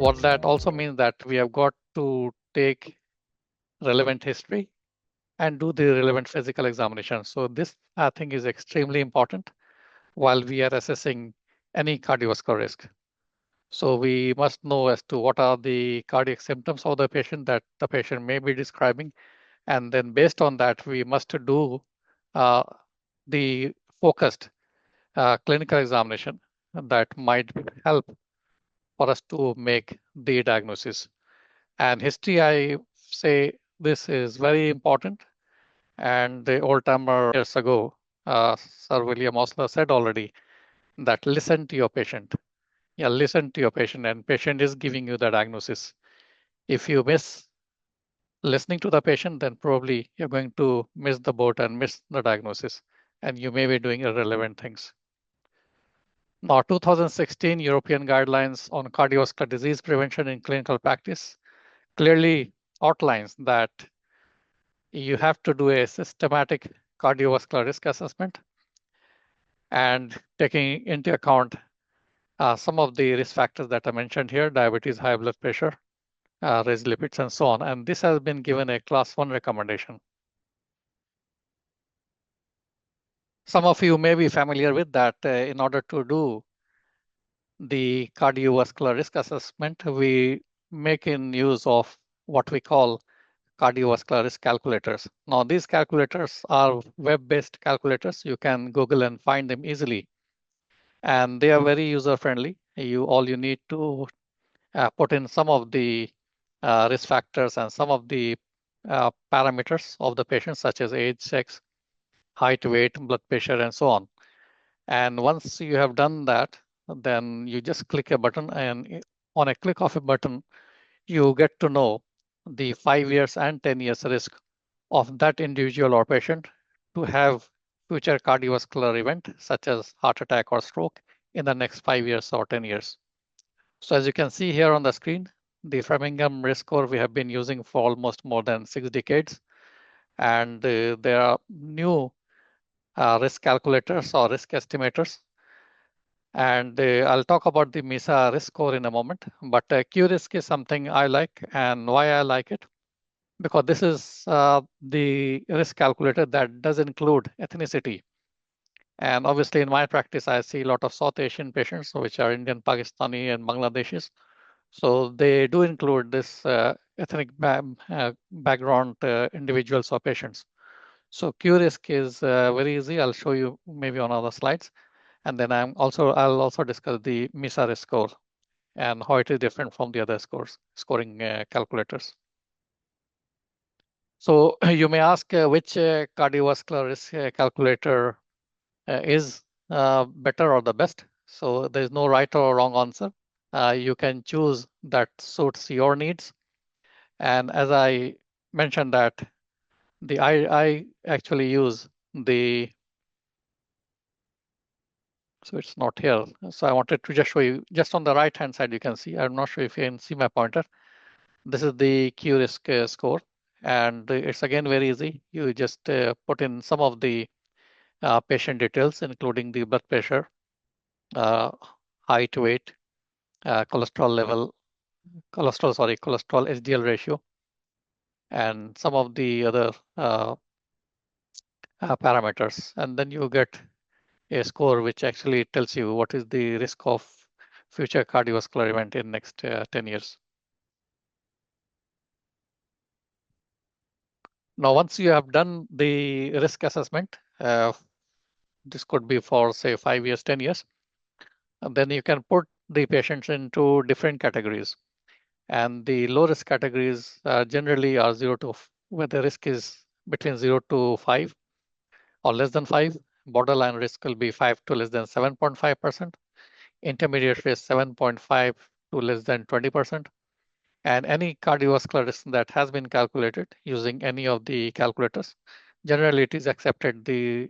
what that also means that we have got to take relevant history and do the relevant physical examination. So this, I think, is extremely important while we are assessing any cardiovascular risk. So we must know as to what are the cardiac symptoms of the patient that the patient may be describing. And then based on that, we must do the focused clinical examination that might help for us to make the diagnosis. And history, I say this is very important. And the old timer years ago, Sir William Osler said already that listen to your patient. Yeah, listen to your patient, and patient is giving you the diagnosis. If you miss listening to the patient, then probably you're going to miss the boat and miss the diagnosis, and you may be doing irrelevant things. Now, 2016 European guidelines on cardiovascular disease prevention in clinical practice clearly outlines that you have to do a systematic cardiovascular risk assessment and taking into account some of the risk factors that I mentioned here, diabetes, high blood pressure, raised lipids, and so on. And this has been given a class 1 recommendation. Some of you may be familiar with that. In order to do the cardiovascular risk assessment, we make in use of what we call cardiovascular risk calculators. Now, these calculators are web-based calculators. You can Google and find them easily. And they are very user-friendly. All you need to put in some of the risk factors and some of the parameters of the patient, such as age, sex, height, weight, blood pressure, and so on. And once you have done that, then you just click a button, and on a click of a button, you get to know the 5 years and 10 years risk of that individual or patient to have future cardiovascular event, such as heart attack or stroke, in the next 5 years or 10 years. So as you can see here on the screen, the Framingham risk score we have been using for almost more than 6 decades. And there are new risk calculators or risk estimators. And I'll talk about the MESA risk score in a moment. But Q-risk is something I like, and why I like it, because this is the risk calculator that does include ethnicity. And obviously in my practice, I see a lot of South Asian patients, which are Indian, Pakistani, and Bangladeshis. So they do include this ethnic background individuals or patients. So Q-risk is very easy. I'll show you maybe on other slides. And then I'll also discuss the MESA risk score and how it is different from the other scoring calculators. So you may ask which cardiovascular risk calculator is better or the best. So there's no right or wrong answer. You can choose that suits your needs. And as I mentioned that I actually use the, so it's not here. So I wanted to just show you, just on the right hand side, you can see, I'm not sure if you can see my pointer. This is the Q-risk score. And it's again very easy. You just put in some of the patient details, including the blood pressure, height, weight, cholesterol level, cholesterol HDL ratio, and some of the other parameters. And then you get a score which actually tells you what is the risk of future cardiovascular event in next 10 years. Now, once you have done the risk assessment, this could be for say 5 years, 10 years, and then you can put the patients into different categories. And the low risk categories generally are 0 to, where the risk is between 0 to 5 or less than 5. Borderline risk will be 5 to less than 7.5%. Intermediate risk 7.5 to less than 20%. And any cardiovascular risk that has been calculated using any of the calculators, generally it is accepted the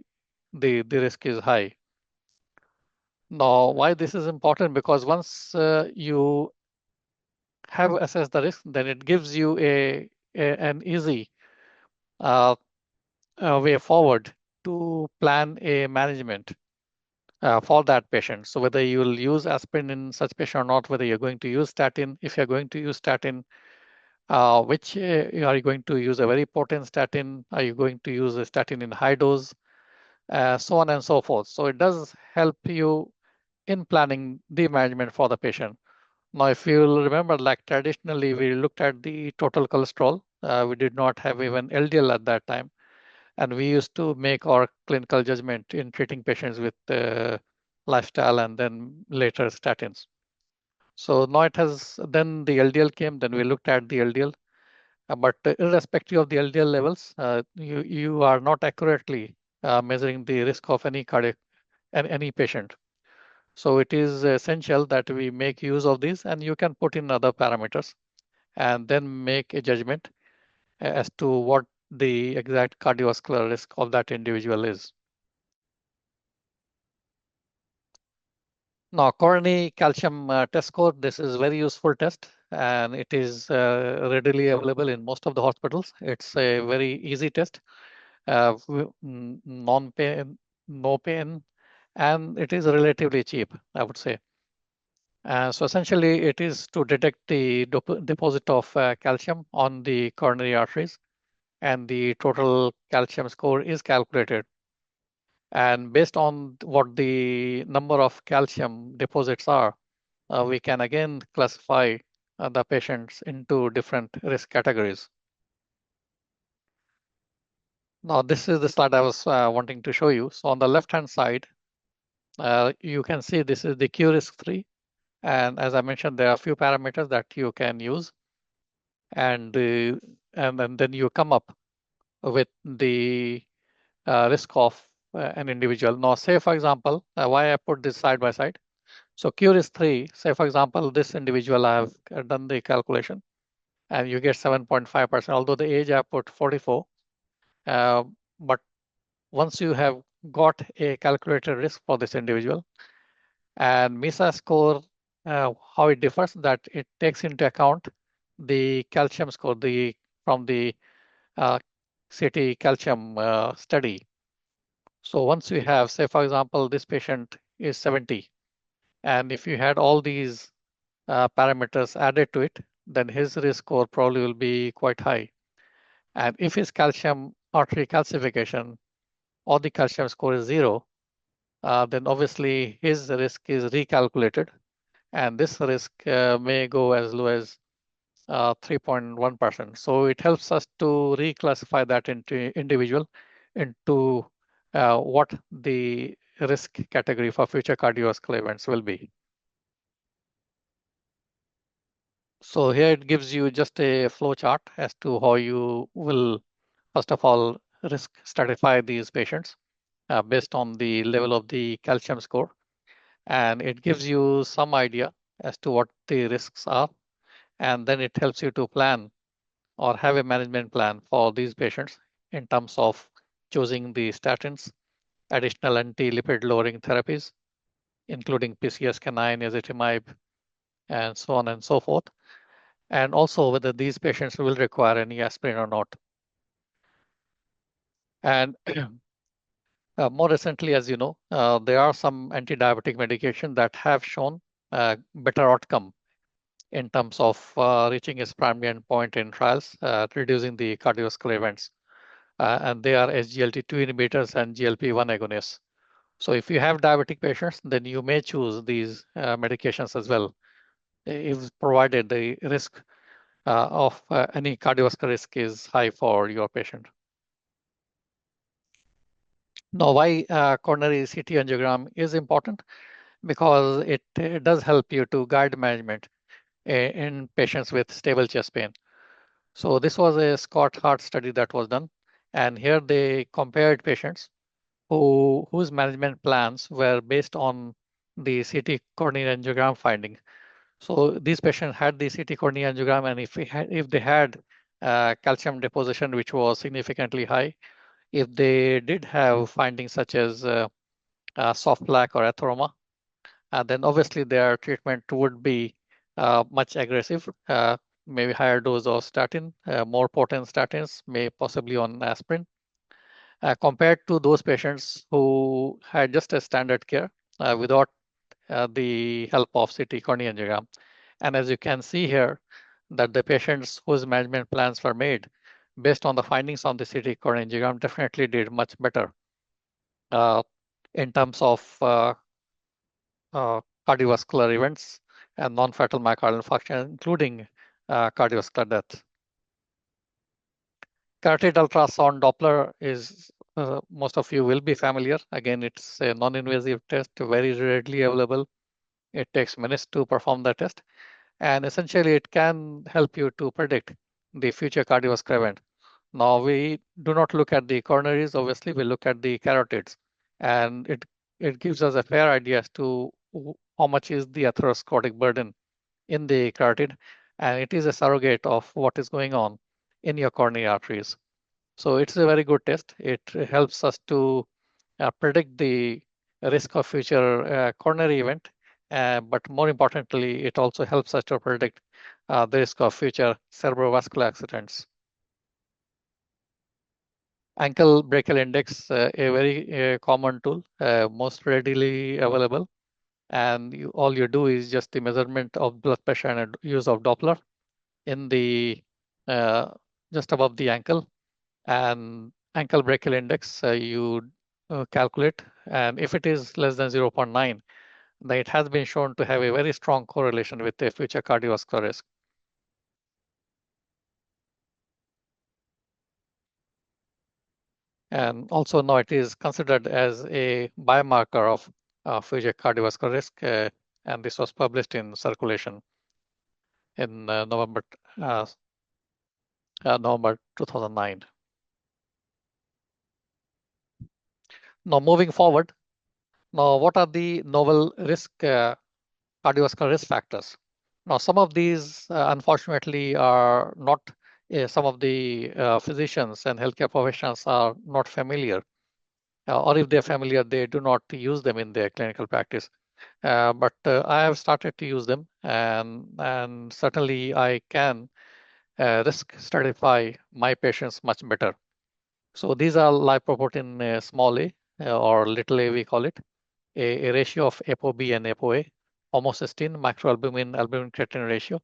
risk is high. Now, why this is important? Because once you have assessed the risk, then it gives you an easy way forward to plan a management. for that patient. So whether you will use aspirin in such patient or not, whether you're going to use statin, if you're going to use statin, which are you going to use a very potent statin? Are you going to use a statin in high dose? So on and so forth. So it does help you in planning the management for the patient. Now, if you will remember, like traditionally, we looked at the total cholesterol. We did not have even LDL at that time. And we used to make our clinical judgment in treating patients with lifestyle and then later statins. So now it has, then the LDL came, then we looked at the LDL. But irrespective of the LDL levels, you are not accurately measuring the risk of any cardiac any patient. So it is essential that we make use of these, and you can put in other parameters and then make a judgment as to what the exact cardiovascular risk of that individual is. Now, coronary calcium test score, this is very useful test, and it is readily available in most of the hospitals. It's a very easy test, non-pain, no pain, and it is relatively cheap, I would say. So essentially, it is to detect the deposit of calcium on the coronary arteries, and the total calcium score is calculated. And based on what the number of calcium deposits are, we can again classify the patients into different risk categories. Now, this is the slide I was wanting to show you. So on the left-hand side, you can see this is the Q risk 3. And as I mentioned, there are a few parameters that you can use. And then you come up with the risk of an individual. Now, say, for example, why I put this side by side. So Q risk 3, say, for example, this individual, I have done the calculation, and you get 7.5%, although the age I put 44. But once you have got a calculated risk for this individual, and MISA score, how it differs, that it takes into account the calcium score from the CT calcium study. So once we have, say, for example, this patient is 70, and if you had all these parameters added to it, then his risk score probably will be quite high. And if his calcium artery calcification or the calcium score is 0, then obviously his risk is recalculated, and this risk may go as low as 3.1%. So it helps us to reclassify that into individual into what the risk category for future cardiovascular events will be. So here it gives you just a flow chart as to how you will, first of all, risk stratify these patients based on the level of the calcium score. And it gives you some idea as to what the risks are. And then it helps you to plan or have a management plan for these patients in terms of choosing the statins, additional anti-lipid lowering therapies, including PCSK9, ezetimibe, and so on and so forth. And also whether these patients will require any aspirin or not. And more recently, as you know, there are some anti-diabetic medication that have shown better outcome in terms of reaching its primary endpoint in trials, reducing the cardiovascular events. And they are SGLT2 inhibitors and GLP-1 agonists. So if you have diabetic patients, then you may choose these medications as well, if provided the risk of any cardiovascular risk is high for your patient. Now, why coronary CT angiogram is important? Because it does help you to guide management in patients with stable chest pain. So this was a Scott Hart study that was done, and here they compared patients whose management plans were based on the CT coronary angiogram finding. So these patients had the CT coronary angiogram, and if they had calcium deposition which was significantly high, if they did have findings such as soft plaque or atheroma, then obviously their treatment would be much aggressive, maybe higher dose of statin, more potent statins, may possibly on aspirin, compared to those patients who had just a standard care without the help of CT coronary angiogram. And as you can see here, that the patients whose management plans were made based on the findings on the CT coronary angiogram definitely did much better uh, in terms of uh, cardiovascular events and non-fatal myocardial infarction, including cardiovascular death. Carotid ultrasound Doppler is most of you will be familiar. Again, it's a non-invasive test, very readily available. It takes minutes to perform the test, and essentially it can help you to predict the future cardiovascular event. Now we do not look at the coronaries, obviously we look at the carotids, and it gives us a fair idea as to how much is the atherosclerotic burden in the carotid, and it is a surrogate of what is going on in your coronary arteries. So it's a very good test. It helps us to predict the risk of future coronary event, but more importantly, it also helps us to predict the risk of future cerebrovascular accidents. Ankle brachial index, a very common tool, most readily available. And all you do is just the measurement of blood pressure and use of Doppler in the uh, just above the ankle, and ankle brachial index you calculate, and if it is less than 0.9, then it has been shown to have a very strong correlation with the future cardiovascular risk. And also now it is considered as a biomarker of future cardiovascular risk, and this was published in Circulation in November 2009. Now moving forward, now what are the novel cardiovascular risk factors? Now some of these unfortunately are not, some of the physicians and healthcare professionals are not familiar, or if they're familiar, they do not use them in their clinical practice. But I have started to use them, and certainly I can risk stratify my patients much better. So these are lipoprotein small a, or little a we call it, a ratio of ApoB and ApoA, homocysteine, microalbumin, albumin creatinine ratio,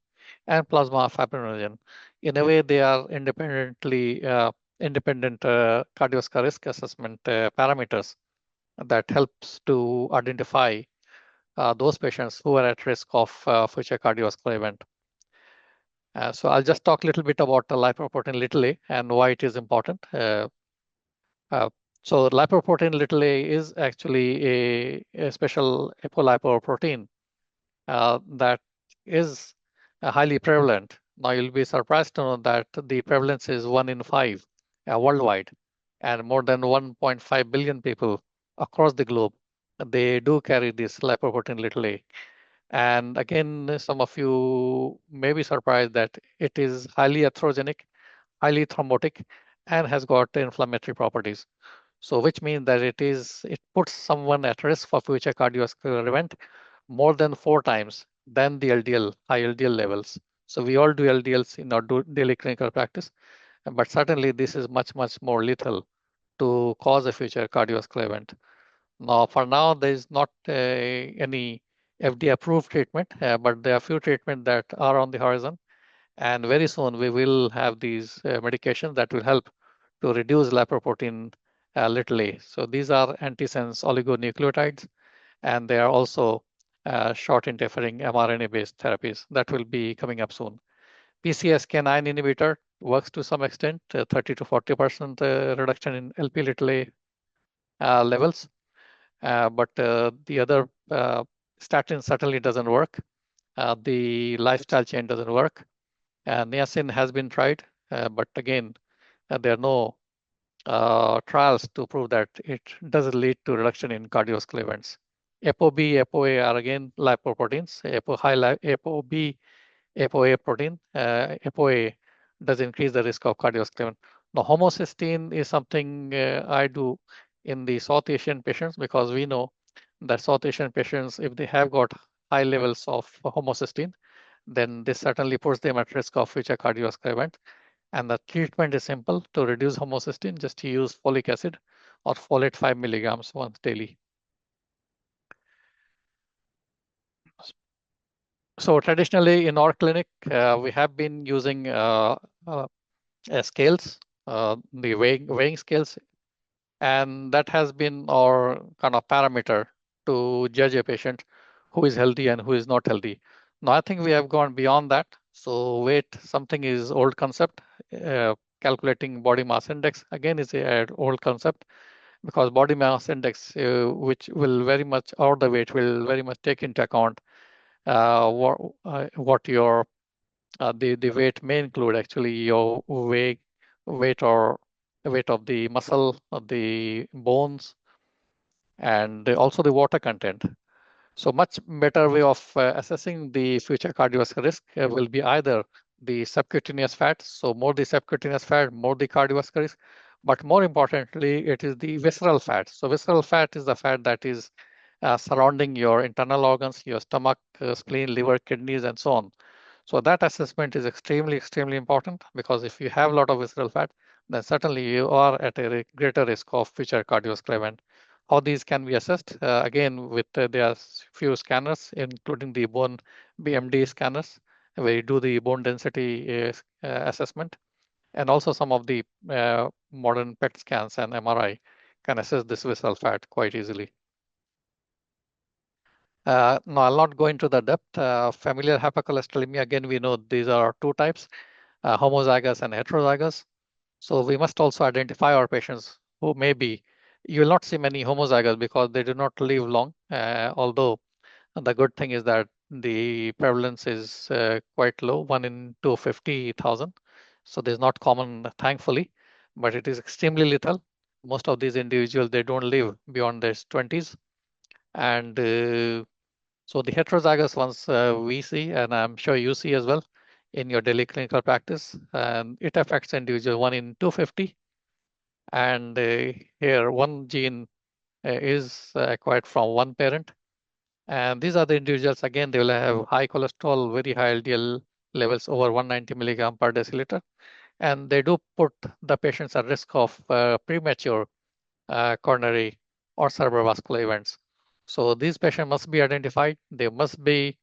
and plasma fibrinogen. In a way, they are independent cardiovascular risk assessment parameters that helps to identify those patients who are at risk of future cardiovascular event. So I'll just talk a little bit about the lipoprotein little a and why it is important. Uh, so lipoprotein little a is actually a special apolipoprotein that is highly prevalent. Now you'll be surprised to know that the prevalence is 1 in 5 worldwide, and more than 1.5 billion people across the globe, they do carry this lipoprotein little a. And again, some of you may be surprised that it is highly atherogenic, highly thrombotic, and has got inflammatory properties. So which means that it puts someone at risk for future cardiovascular event more than 4 times than the LDL, high LDL levels. So we all do LDLs in our daily clinical practice, but certainly this is much, much more lethal to cause a future cardiovascular event. Now, for now, there is not any FDA-approved treatment, but there are few treatments that are on the horizon. And very soon we will have these medications that will help to reduce lipoprotein little a. So these are antisense oligonucleotides, and they are also short interfering mRNA-based therapies that will be coming up soon. PCSK9 inhibitor works to some extent, 30 to 40% reduction in LP little a levels, but the other statin certainly doesn't work. The lifestyle change doesn't work. Niacin has been tried, but again, there are no trials to prove that it doesn't lead to reduction in cardiovascular events. ApoB, ApoA are again lipoproteins. ApoB, ApoA protein, ApoA does increase the risk of cardiovascular event. Now, homocysteine is something I do in the South Asian patients, because we know that South Asian patients, if they have got high levels of homocysteine, then this certainly puts them at risk of future cardiovascular event. And the treatment is simple. To reduce homocysteine, just use folic acid or folate 5 milligrams once daily. So traditionally in our clinic, we have been using scales, the weighing scales, and that has been our kind of parameter to judge a patient who is healthy and who is not healthy. Now I think we have gone beyond that. So weight, something is old concept. Calculating body mass index again is a old concept, because body mass index, which will very much, or the weight will very much take into account what your the weight may include actually your weight or weight of the muscle, of the bones, and also the water content. So much better way of assessing the future cardiovascular risk will be either the subcutaneous fat. So more the subcutaneous fat, more the cardiovascular risk. But more importantly, it is the visceral fat. So visceral fat is the fat that is surrounding your internal organs, your stomach, spleen, liver, kidneys, and so on. So that assessment is extremely, extremely important, because if you have a lot of visceral fat, then certainly you are at a greater risk of future cardiovascular event. How these can be assessed? Again, with there are few scanners, including the bone BMD scanners, where you do the bone density assessment, and also some of the modern PET scans and MRI can assess this visceral fat quite easily. No, I'll not go into the depth. Familial hypercholesterolemia, again, we know these are two types, homozygous and heterozygous. So we must also identify our patients who may be, you will not see many homozygous because they do not live long, although the good thing is that the prevalence is quite low, 1 in 250,000. So this is not common, thankfully, but it is extremely lethal. Most of these individuals, they don't live beyond their 20s. And so the heterozygous ones we see, and I'm sure you see as well in your daily clinical practice, and it affects individual 1 in 250. And here one gene is acquired from one parent. And these are the individuals, again, they will have high cholesterol, very high LDL levels over 190 milligram per deciliter. And they do put the patients at risk of premature coronary or cerebrovascular events. So these patients must be identified. They must be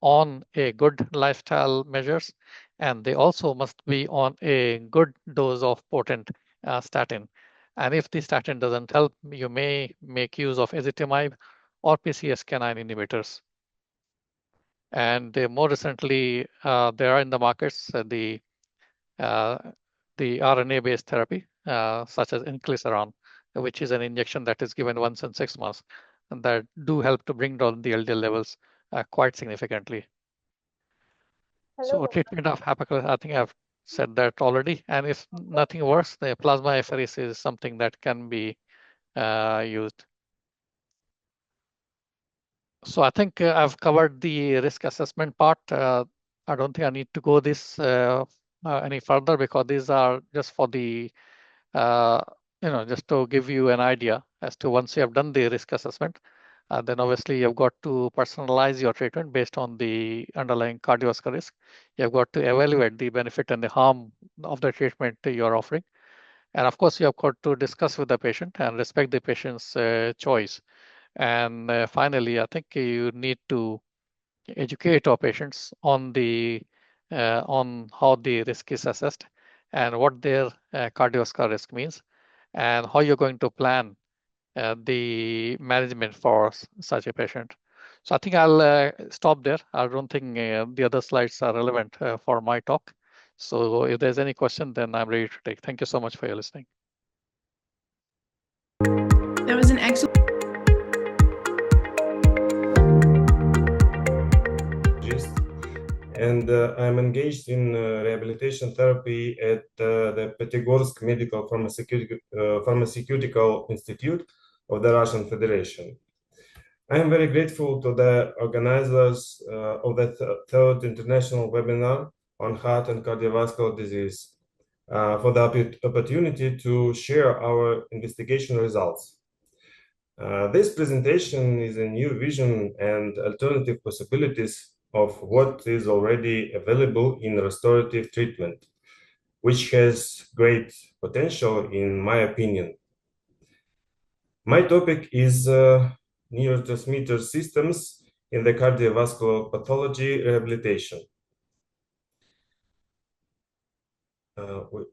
on a good lifestyle measures, and they also must be on a good dose of potent statin. And if the statin doesn't help, you may make use of ezetimibe or PCSK9 inhibitors. And more recently, there are in the markets uh, the RNA-based therapy, such as inclisiran, which is an injection that is given once in 6 months, and that do help to bring down the LDL levels quite significantly. So treatment of hypercholesterol, I think I've said that already. And if nothing worse, the plasma apheresis is something that can be used. So I think I've covered the risk assessment part. I don't think I need to go this any further, because these are just for the, just to give you an idea as to once you have done the risk assessment, then obviously you've got to personalize your treatment based on the underlying cardiovascular risk. You've got to evaluate the benefit and the harm of the treatment you're offering. And of course, you have got to discuss with the patient and respect the patient's choice. And finally, I think you need to educate our patients on on how the risk is assessed and what their cardiovascular risk means, and how you're going to plan the management for such a patient. So I think I'll stop there. I don't think the other slides are relevant for my talk. So if there's any question, then I'm ready to take. Thank you so much for your listening. That was an excellent. And I'm engaged in rehabilitation therapy at the Petigorsk Medical Pharmaceutical Institute of the Russian Federation. I am very grateful to the organizers of the third international webinar on heart and cardiovascular disease for the opportunity to share our investigation results. This presentation is a new vision and alternative possibilities of what is already available in restorative treatment, which has great potential in my opinion. My topic is neurotransmitter systems in the cardiovascular pathology rehabilitation.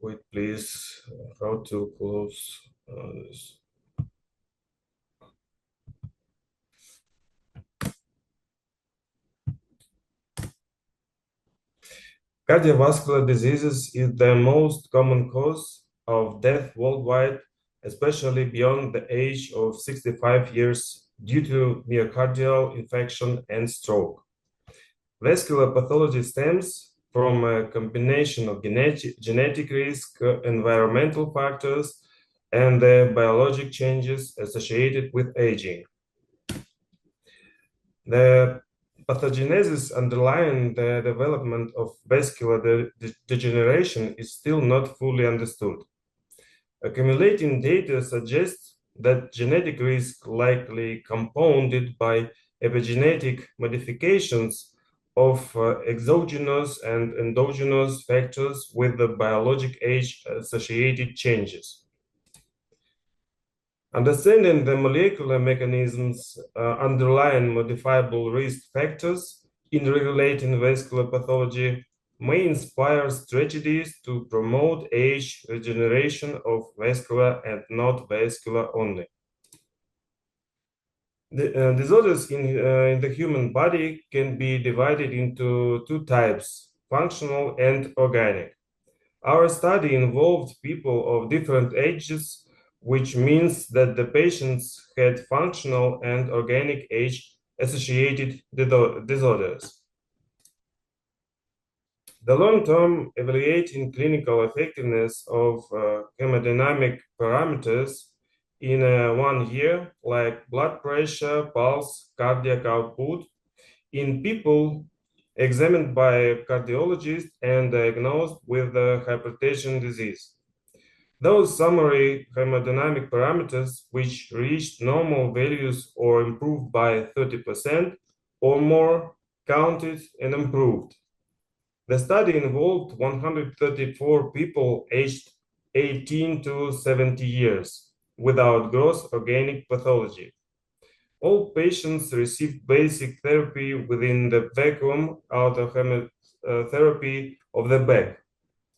Wait, please. How to close this? Cardiovascular diseases is the most common cause of death worldwide, especially beyond the age of 65 years due to myocardial infarction and stroke. Vascular pathology stems from a combination of genetic risk, environmental factors, and the biologic changes associated with aging. The pathogenesis underlying the development of vascular degeneration is still not fully understood. Accumulating data suggests that genetic risk likely compounded by epigenetic modifications of exogenous and endogenous factors with the biologic age-associated changes. Understanding the molecular mechanisms underlying modifiable risk factors in regulating vascular pathology may inspire strategies to promote age regeneration of vascular and not vascular only. The disorders in the human body can be divided into two types, functional and organic. Our study involved people of different ages, which means that the patients had functional and organic age-associated disorders. The long-term evaluating clinical effectiveness of hemodynamic parameters in 1 year, like blood pressure, pulse, cardiac output, in people examined by cardiologists and diagnosed with hypertension disease. Those summary hemodynamic parameters which reached normal values or improved by 30% or more counted and improved. The study involved 134 people aged 18 to 70 years without gross organic pathology. All patients received basic therapy within the vacuum autohemotherapy of the back,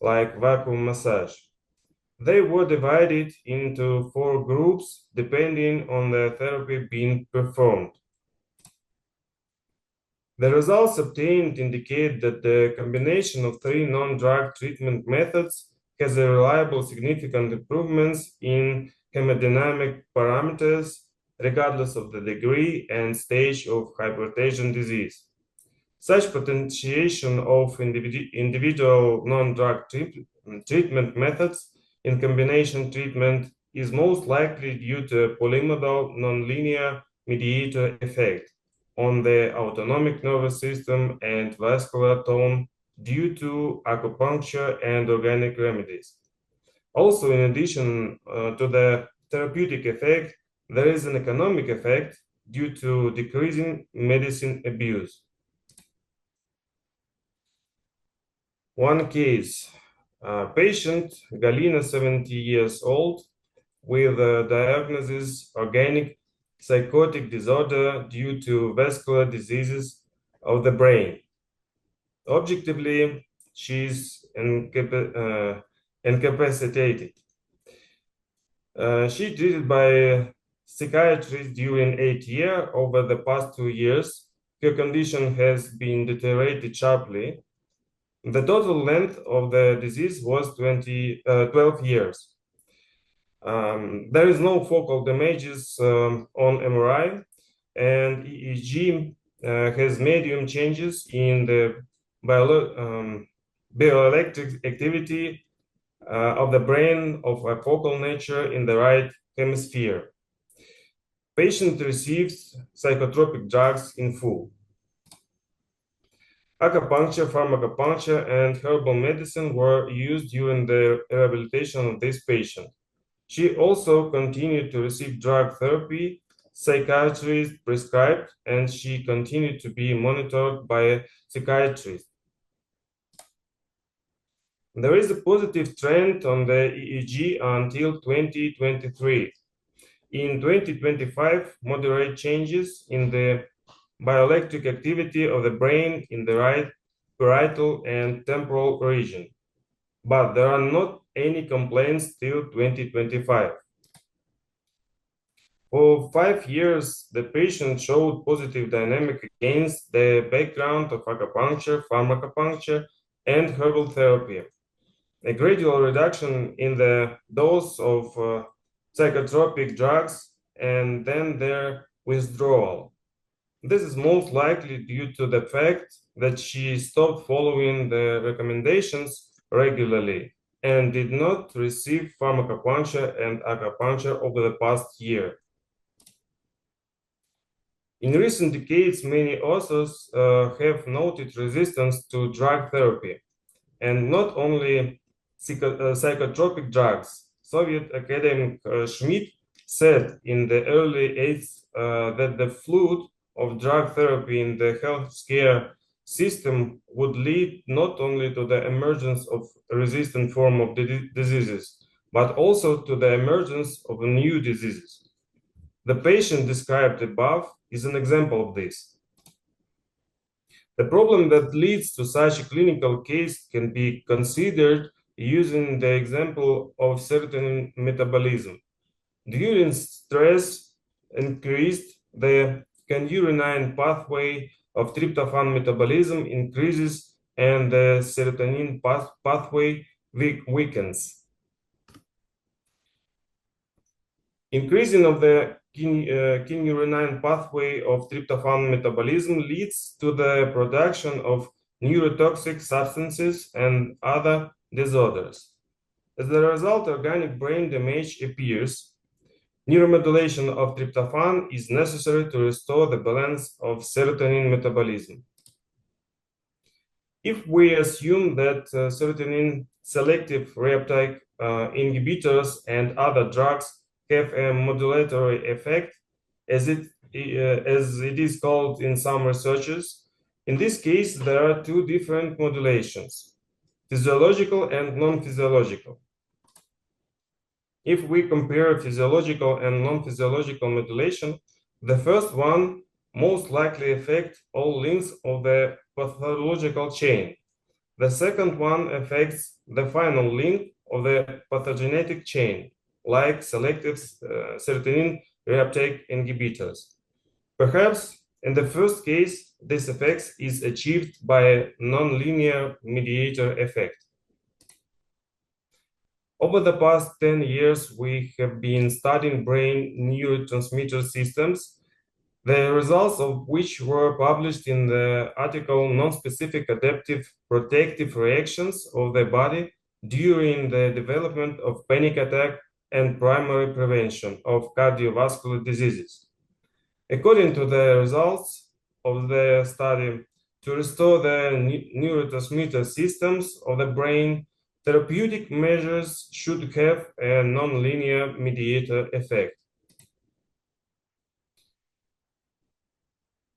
like vacuum massage. They were divided into 4 groups depending on the therapy being performed. The results obtained indicate that the combination of 3 non-drug treatment methods has a reliable significant improvements in hemodynamic parameters regardless of the degree and stage of hypertension disease. Such potentiation of individual non-drug treatment methods in combination treatment is most likely due to a polymodal nonlinear mediator effect on the autonomic nervous system and vascular tone due to acupuncture and organic remedies. Also, in addition to the therapeutic effect, there is an economic effect due to decreasing medicine abuse. One case, patient Galina, 70 years old, with a diagnosis organic psychotic disorder due to vascular diseases of the brain. Objectively, she's incapacitated. She treated by psychiatrist during 8 years. Over the past 2 years, her condition has been deteriorated sharply. The total length of the disease was 12 years. There is no focal damages on MRI, and EEG has medium changes in the bioelectric activity of the brain of a focal nature in the right hemisphere. Patient receives psychotropic drugs in full. Acupuncture, pharmacopuncture, and herbal medicine were used during the rehabilitation of this patient. She also continued to receive drug therapy, psychiatrist prescribed, and she continued to be monitored by a psychiatrist. There is a positive trend on the EEG until 2023. In 2025, moderate changes in the bioelectric activity of the brain in the right parietal and temporal region, but there are not any complaints till 2025. For 5 years, the patient showed positive dynamic against the background of acupuncture, pharmacopuncture, and herbal therapy. A gradual reduction in the dose of psychotropic drugs and then their withdrawal. This is most likely due to the fact that she stopped following the recommendations regularly and did not receive pharmacopuncture and acupuncture over the past year. In recent decades, many authors have noted resistance to drug therapy, and not only psychotropic drugs. Soviet academic Schmidt said in the early 80s that the flood of drug therapy in the healthcare system would lead not only to the emergence of a resistant form of diseases, but also to the emergence of new diseases. The patient described above is an example of this. The problem that leads to such a clinical case can be considered using the example of serotonin metabolism. During stress increased, the cardio-renin pathway of tryptophan metabolism increases and the serotonin pathway weakens. Increasing of the cardio-renin pathway of tryptophan metabolism leads to the production of neurotoxic substances and other disorders. As a result, organic brain damage appears. Neuromodulation of tryptophan is necessary to restore the balance of serotonin metabolism. If we assume that serotonin selective reuptake inhibitors and other drugs have a modulatory effect, as it is called in some researches, in this case, there are two different modulations, physiological and non-physiological. If we compare physiological and non-physiological modulation, the first one most likely affects all links of the pathological chain. The second one affects the final link of the pathogenetic chain, like selective serotonin reuptake inhibitors. Perhaps in the first case, this effect is achieved by a nonlinear mediator effect. Over the past 10 years, we have been studying brain neurotransmitter systems, the results of which were published in the article Non-Specific Adaptive Protective Reactions of the Body during the Development of Panic Attack and Primary Prevention of Cardiovascular Diseases. According to the results of the study, to restore the neurotransmitter systems of the brain, therapeutic measures should have a nonlinear mediator effect.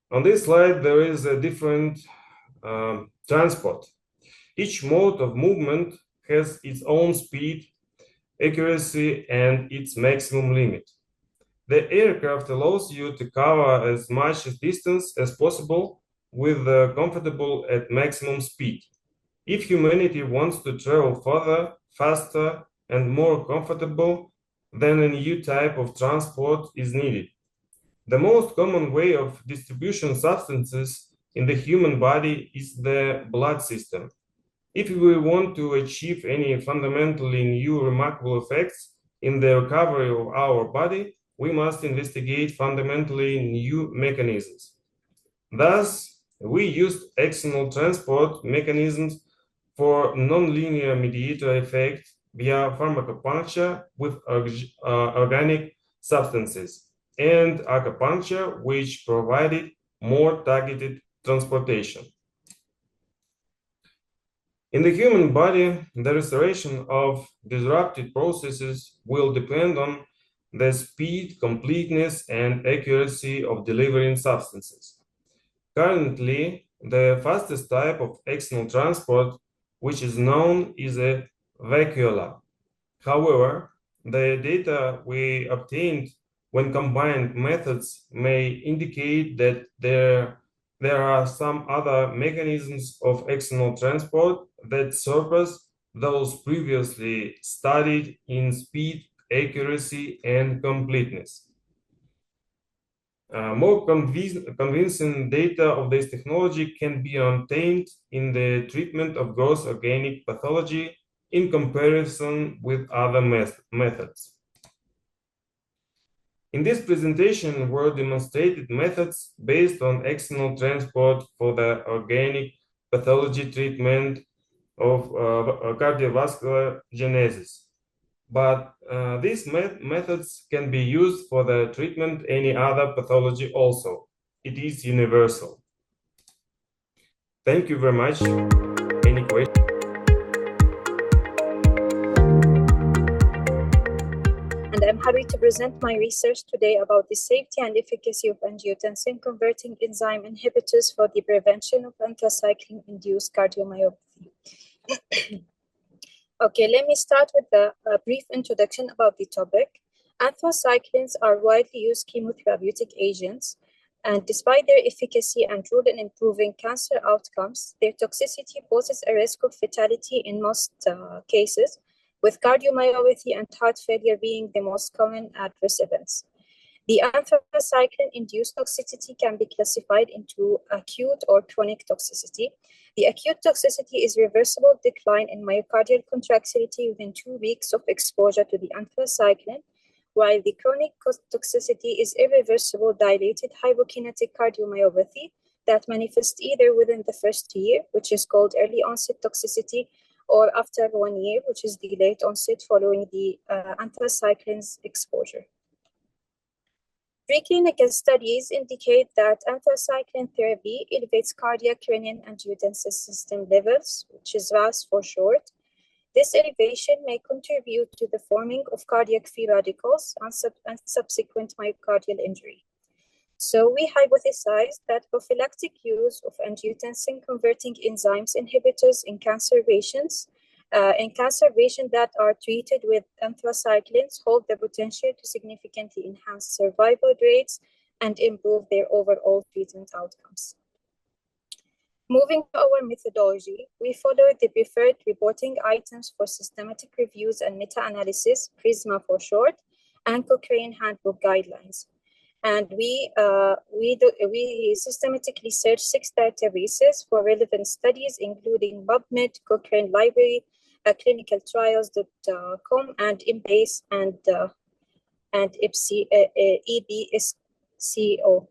On this slide, there is a different transport. Each mode of movement has its own speed, accuracy, and its maximum limit. The aircraft allows you to cover as much distance as possible with comfortable at maximum speed. If humanity wants to travel further, faster, and more comfortable, then a new type of transport is needed. The most common way of distribution substances in the human body is the blood system. If we want to achieve any fundamentally new remarkable effects in the recovery of our body, we must investigate fundamentally new mechanisms. Thus, we used external transport mechanisms for nonlinear mediator effect via pharmacopuncture with organic substances and acupuncture, which provided more targeted transportation. In the human body, the restoration of disrupted processes will depend on the speed, completeness, and accuracy of delivering substances. Currently, the fastest type of external transport, which is known, is a vacuolar. However, the data we obtained when combined methods may indicate that there are some other mechanisms of external transport that surpass those previously studied in speed, accuracy, and completeness. More convincing data of this technology can be obtained in the treatment of gross organic pathology in comparison with other methods. In this presentation were demonstrated methods based on external transport for the organic pathology treatment of cardiovascular genesis. But these methods can be used for the treatment any other pathology also. It is universal. Thank you very much. Any questions? And I'm happy to present my research today about the safety and efficacy of angiotensin converting enzyme inhibitors for the prevention of anthracycline-induced cardiomyopathy. Okay, let me start with a brief introduction about the topic. Anthracyclines are widely used chemotherapeutic agents, and despite their efficacy and role in improving cancer outcomes, their toxicity poses a risk of fatality in most cases, with cardiomyopathy and heart failure being the most common adverse events. The anthracycline-induced toxicity can be classified into acute or chronic toxicity. The acute toxicity is reversible decline in myocardial contractility within 2 weeks of exposure to the anthracycline, while the chronic toxicity is irreversible dilated hypokinetic cardiomyopathy that manifests either within the first year, which is called early onset toxicity, or after 1 year, which is the late onset following the anthracycline's exposure. Preclinical studies indicate that anthracycline therapy elevates cardiac renin angiotensin system levels, which is RAS for short. This elevation may contribute to the forming of cardiac free radicals and subsequent myocardial injury. So we hypothesized that prophylactic use of angiotensin-converting enzymes inhibitors in cancer patients that are treated with anthracyclines hold the potential to significantly enhance survival rates and improve their overall treatment outcomes. Moving to our methodology, we followed the preferred reporting items for systematic reviews and meta-analysis, PRISMA for short, and Cochrane Handbook guidelines. And we systematically searched 6 databases for relevant studies, including PubMed, Cochrane Library, clinicaltrials.com, and Embase and EBSCO.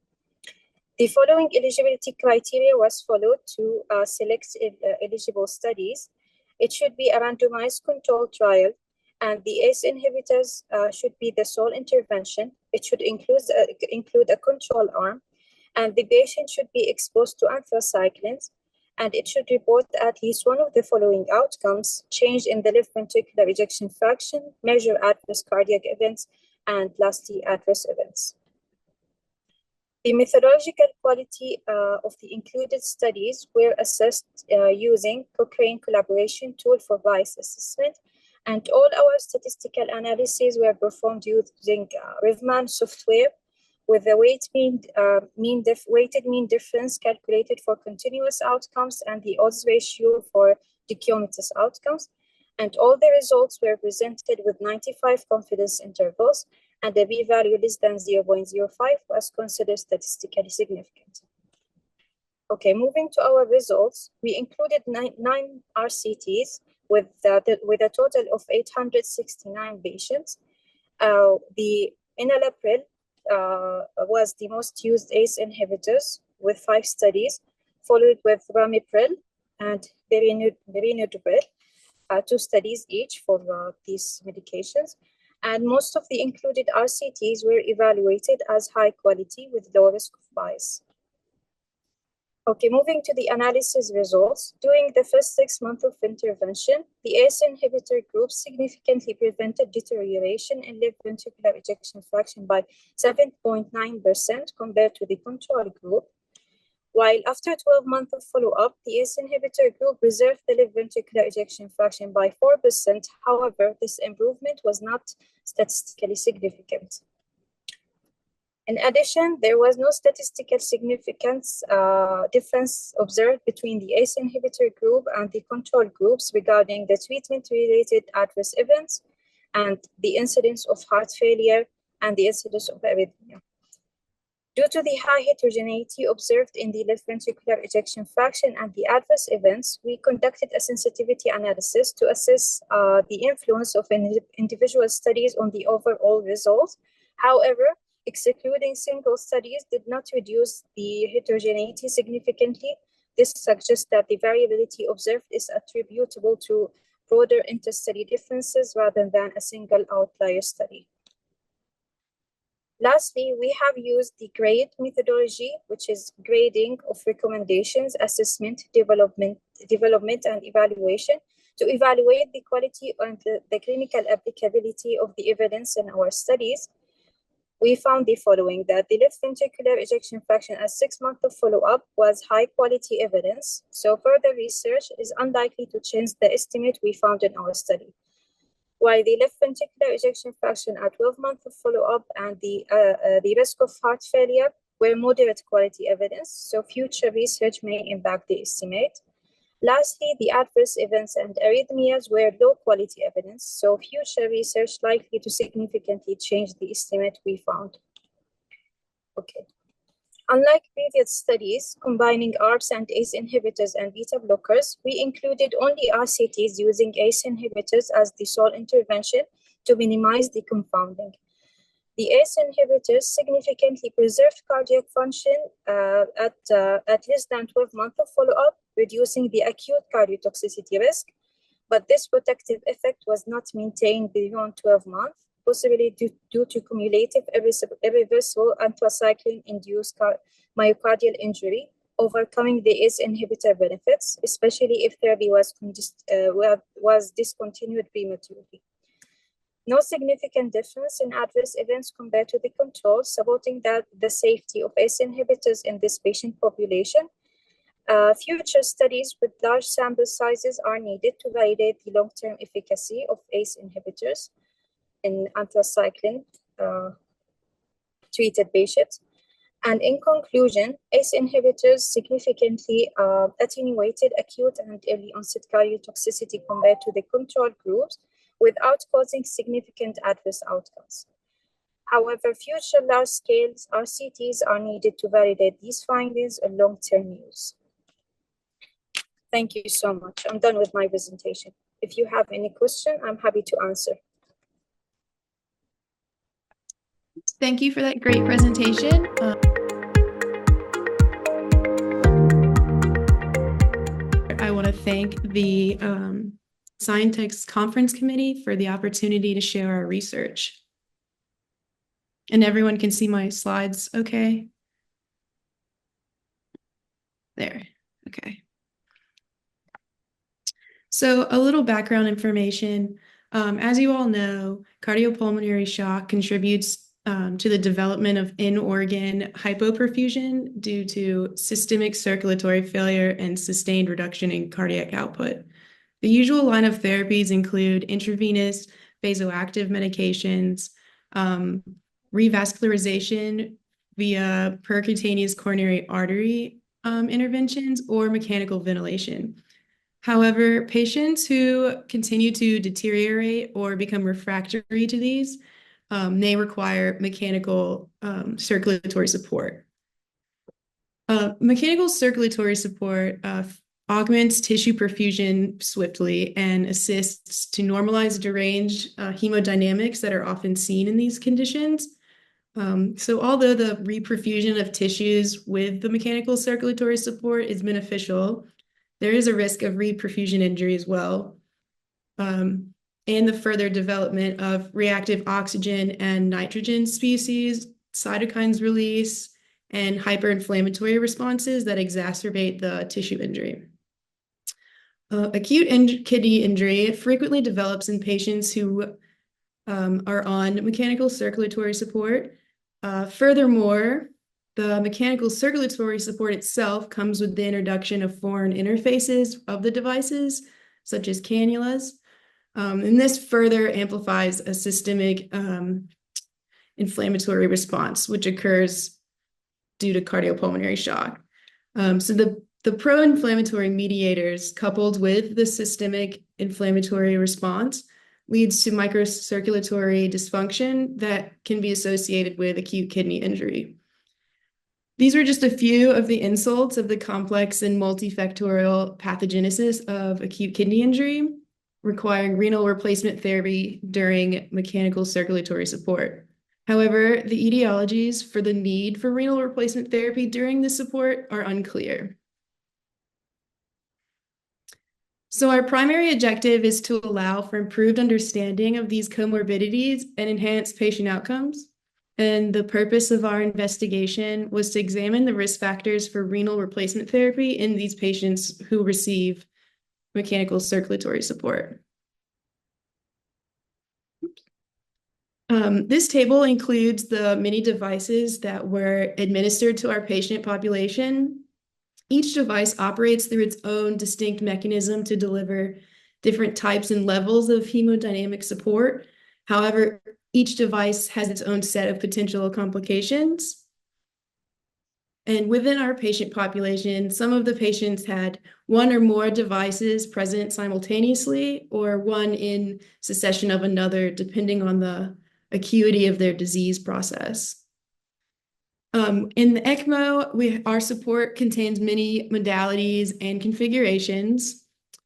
The following eligibility criteria was followed to select eligible studies. It should be a randomized controlled trial, and the ACE inhibitors should be the sole intervention. It should include a control arm, and the patient should be exposed to anthracyclines, and it should report at least one of the following outcomes: change in the left ventricular ejection fraction, measure adverse cardiac events, and lastly, adverse events. The methodological quality of the included studies were assessed using Cochrane collaboration tool for bias assessment, and all our statistical analyses were performed using Revman software with the weighted mean difference calculated for continuous outcomes and the odds ratio for decumatous outcomes. And all the results were presented with 95 confidence intervals, and the p-value less than 0.05 was considered statistically significant. Okay, moving to our results, we included nine RCTs with a total of 869 patients. The enalapril was the most used ACE inhibitors with 5 studies, followed with ramipril and berinidril, 2 studies each for these medications. And most of the included RCTs were evaluated as high quality with low risk of bias. Okay, moving to the analysis results. During the first 6 months of intervention, the ACE inhibitor group significantly prevented deterioration in left ventricular ejection fraction by 7.9% compared to the control group. While after 12 months of follow-up, the ACE inhibitor group preserved the left ventricular ejection fraction by 4%. However, this improvement was not statistically significant. In addition, there was no statistical significance difference observed between the ACE inhibitor group and the control groups regarding the treatment-related adverse events and the incidence of heart failure and the incidence of arrhythmia. Due to the high heterogeneity observed in the left ventricular ejection fraction and the adverse events, we conducted a sensitivity analysis to assess the influence of individual studies on the overall results. However, excluding single studies did not reduce the heterogeneity significantly. This suggests that the variability observed is attributable to broader inter-study differences rather than a single outlier study. Lastly, we have used the GRADE methodology, which is grading of recommendations, assessment, development, and evaluation to evaluate the quality and the clinical applicability of the evidence in our studies. We found the following, that the left ventricular ejection fraction at 6 months of follow-up was high quality evidence. So further research is unlikely to change the estimate we found in our study. While the left ventricular ejection fraction at 12 months of follow-up and the risk of heart failure were moderate quality evidence, so future research may impact the estimate. Lastly, the adverse events and arrhythmias were low quality evidence, so future research likely to significantly change the estimate we found. Okay. Unlike previous studies combining ARBs and ACE inhibitors and beta blockers, we included only RCTs using ACE inhibitors as the sole intervention to minimize the confounding. The ACE inhibitors significantly preserved cardiac function at less than 12 months of follow-up, reducing the acute cardiotoxicity risk, but this protective effect was not maintained beyond 12 months, possibly due to cumulative irreversible anthracycline-induced myocardial injury, overcoming the ACE inhibitor benefits, especially if therapy was discontinued prematurely. No significant difference in adverse events compared to the control, supporting the safety of ACE inhibitors in this patient population. Future studies with large sample sizes are needed to validate the long-term efficacy of ACE inhibitors in anthracycline treated patients. And in conclusion, ACE inhibitors significantly attenuated acute and early onset cardiotoxicity compared to the control groups without causing significant adverse outcomes. However, future large-scale RCTs are needed to validate these findings in long-term use. Thank you so much. I'm done with my presentation. If you have any question, I'm happy to answer. Thank you for that great presentation. I want to thank the Scientext Conference Committee for the opportunity to share our research. And everyone can see my slides, okay? There, okay. So a little background information. As you all know, cardiopulmonary shock contributes to the development of in-organ hypoperfusion due to systemic circulatory failure and sustained reduction in cardiac output. The usual line of therapies include intravenous vasoactive medications, revascularization via percutaneous coronary artery interventions, or mechanical ventilation. However, patients who continue to deteriorate or become refractory to these may require mechanical circulatory support. Mechanical circulatory support augments tissue perfusion swiftly and assists to normalize deranged hemodynamics that are often seen in these conditions. So although the reperfusion of tissues with the mechanical circulatory support is beneficial, there is a risk of reperfusion injury as well, and the further development of reactive oxygen and nitrogen species, cytokines release, and hyperinflammatory responses that exacerbate the tissue injury. Acute kidney injury frequently develops in patients who are on mechanical circulatory support. Furthermore, the mechanical circulatory support itself comes with the introduction of foreign interfaces of the devices, such as cannulas. And this further amplifies a systemic inflammatory response, which occurs due to cardiopulmonary shock. So the pro-inflammatory mediators coupled with the systemic inflammatory response leads to microcirculatory dysfunction that can be associated with acute kidney injury. These were just a few of the insults of the complex and multifactorial pathogenesis of acute kidney injury, requiring renal replacement therapy during mechanical circulatory support. However, the etiologies for the need for renal replacement therapy during this support are unclear. So our primary objective is to allow for improved understanding of these comorbidities and enhance patient outcomes. And the purpose of our investigation was to examine the risk factors for renal replacement therapy in these patients who receive mechanical circulatory support. This table includes the many devices that were administered to our patient population. Each device operates through its own distinct mechanism to deliver different types and levels of hemodynamic support. However, each device has its own set of potential complications. And within our patient population, some of the patients had one or more devices present simultaneously, or one in succession of another, depending on the acuity of their disease process. In the ECMO, our support contains many modalities and configurations.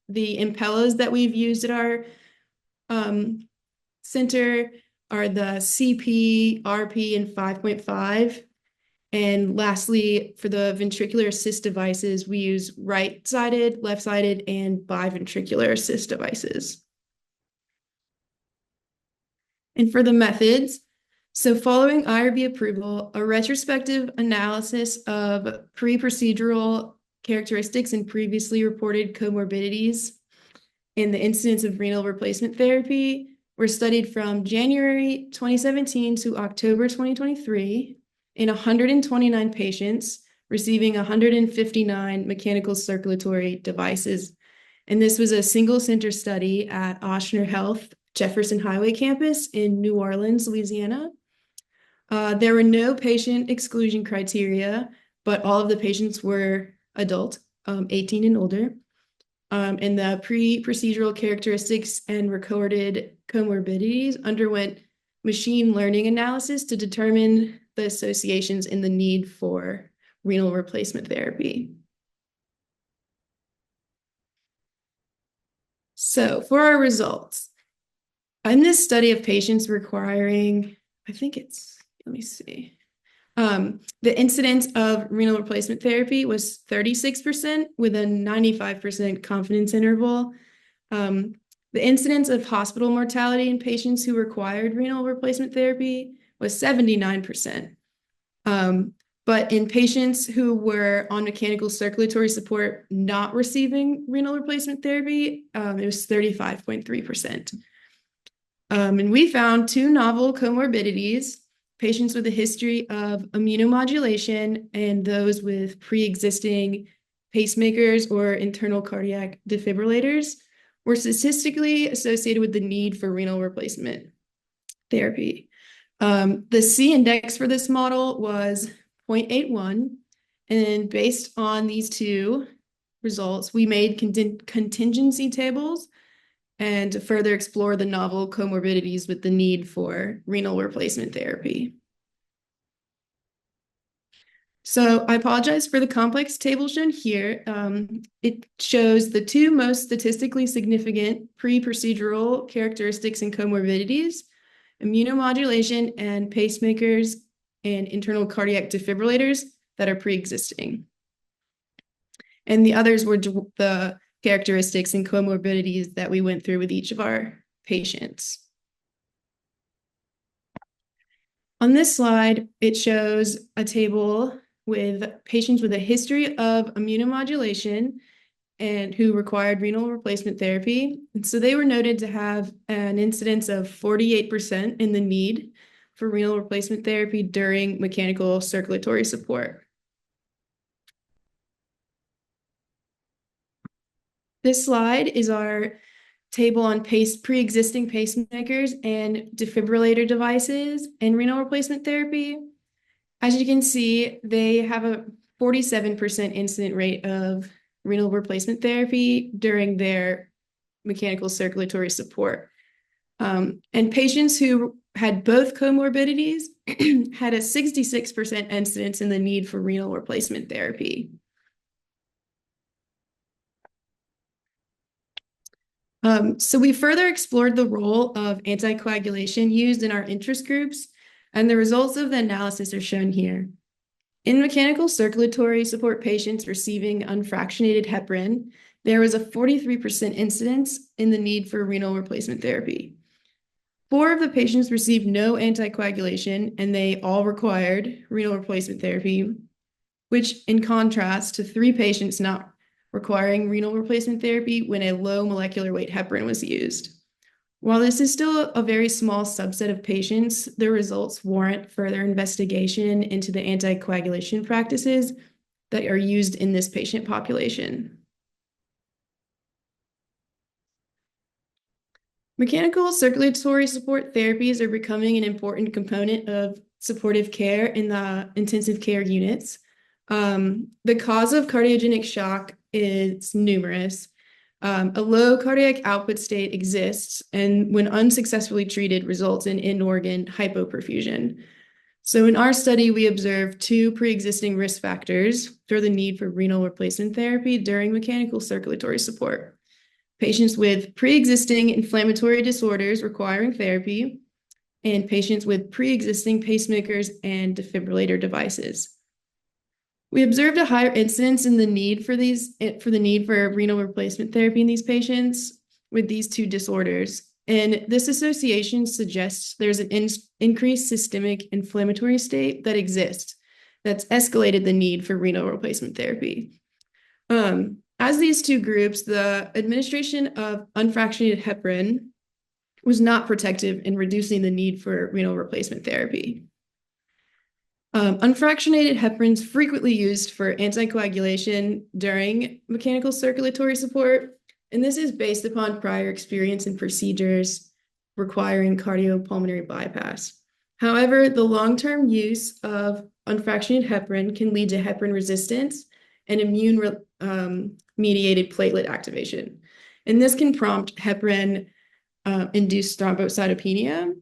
The Impellas that we've used at our center are the CP, RP, and 5.5. And lastly, for the ventricular assist devices, we use right-sided, left-sided, and biventricular assist devices. And for the methods, so following IRB approval, a retrospective analysis of pre-procedural characteristics and previously reported comorbidities and the incidence of renal replacement therapy were studied from January 2017 to October 2023 in 129 patients receiving 159 mechanical circulatory devices. And this was a single center study at Ochsner Health Jefferson Highway campus in New Orleans, Louisiana. There were no patient exclusion criteria, but all of the patients were adult, 18 and older. And the pre-procedural characteristics and recorded comorbidities underwent machine learning analysis to determine the associations in the need for renal replacement therapy. So for our results, in this study of patients requiring, let me see. The incidence of renal replacement therapy was 36% with a 95% confidence interval. The incidence of hospital mortality in patients who required renal replacement therapy was 79%. But in patients who were on mechanical circulatory support not receiving renal replacement therapy, it was 35.3%. And we found two novel comorbidities: patients with a history of immunomodulation and those with pre-existing pacemakers or internal cardiac defibrillators were statistically associated with the need for renal replacement therapy. The C index for this model was 0.81, and based on these two results, we made contingency tables and to further explore the novel comorbidities with the need for renal replacement therapy. So I apologize for the complex table shown here. It shows the two most statistically significant pre-procedural characteristics and comorbidities: immunomodulation and pacemakers and internal cardiac defibrillators that are pre-existing. And the others were the characteristics and comorbidities that we went through with each of our patients. On this slide, it shows a table with patients with a history of immunomodulation and who required renal replacement therapy. And so they were noted to have an incidence of 48% in the need for renal replacement therapy during mechanical circulatory support. This slide is our table on pre-existing pacemakers and defibrillator devices and renal replacement therapy. As you can see, they have a 47% incident rate of renal replacement therapy during their mechanical circulatory support. And patients who had both comorbidities had a 66% incidence in the need for renal replacement therapy. So we further explored the role of anticoagulation used in our interest groups, and the results of the analysis are shown here. In mechanical circulatory support patients receiving unfractionated heparin, there was a 43% incidence in the need for renal replacement therapy. 4 of the patients received no anticoagulation, and they all required renal replacement therapy, which in contrast to 3 patients not requiring renal replacement therapy when a low molecular weight heparin was used. While this is still a very small subset of patients, the results warrant further investigation into the anticoagulation practices that are used in this patient population. Mechanical circulatory support therapies are becoming an important component of supportive care in the intensive care units. The cause of cardiogenic shock is numerous. A low cardiac output state exists, and when unsuccessfully treated, results in in-organ hypoperfusion. So in our study, we observed 2 pre-existing risk factors for the need for renal replacement therapy during mechanical circulatory support. Patients with pre-existing inflammatory disorders requiring therapy, and patients with pre-existing pacemakers and defibrillator devices. We observed a higher incidence in the need for renal replacement therapy in these patients with these 2 disorders. And this association suggests there's an increased systemic inflammatory state that exists that's escalated the need for renal replacement therapy. As these 2 groups, the administration of unfractionated heparin was not protective in reducing the need for renal replacement therapy. Unfractionated heparin is frequently used for anticoagulation during mechanical circulatory support, and this is based upon prior experience in procedures requiring cardiopulmonary bypass. However, the long-term use of unfractionated heparin can lead to heparin resistance and immune-mediated platelet activation. And this can prompt heparin-induced thrombocytopenia.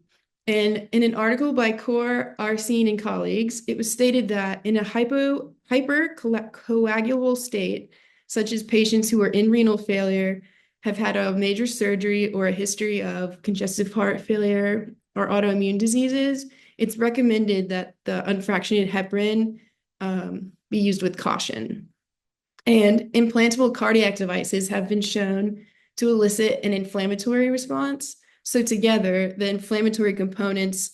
And in an article by Kaur, Arsene, and colleagues, it was stated that in a hypercoagulable state, such as patients who are in renal failure, have had a major surgery or a history of congestive heart failure or autoimmune diseases, it's recommended that the unfractionated heparin be used with caution. And implantable cardiac devices have been shown to elicit an inflammatory response. So together, the inflammatory components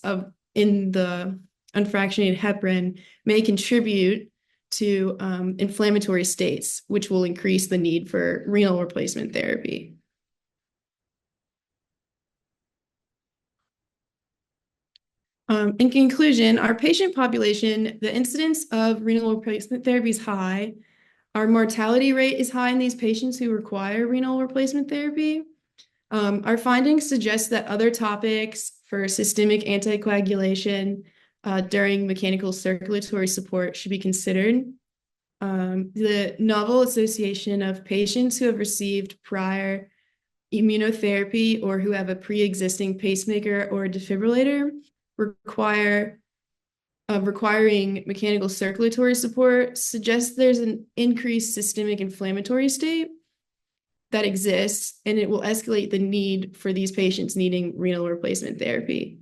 in the unfractionated heparin may contribute to inflammatory states, which will increase the need for renal replacement therapy. In conclusion, our patient population, the incidence of renal replacement therapy is high. Our mortality rate is high in these patients who require renal replacement therapy. Our findings suggest that other topics for systemic anticoagulation during mechanical circulatory support should be considered. The novel association of patients who have received prior immunotherapy or who have a pre-existing pacemaker or a defibrillator requiring mechanical circulatory support suggests there's an increased systemic inflammatory state that exists, and it will escalate the need for these patients needing renal replacement therapy.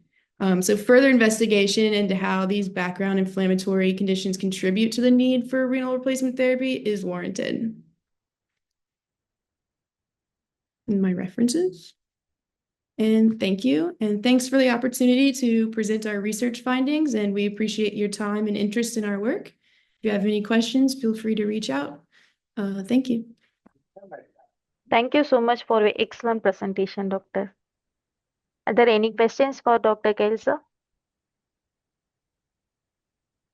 So further investigation into how these background inflammatory conditions contribute to the need for renal replacement therapy is warranted. And my references. And thank you. And thanks for the opportunity to present our research findings, and we appreciate your time and interest in our work. If you have any questions, feel free to reach out. Thank you. Thank you so much for your excellent presentation, Doctor. Are there any questions for Dr. Kail, sir?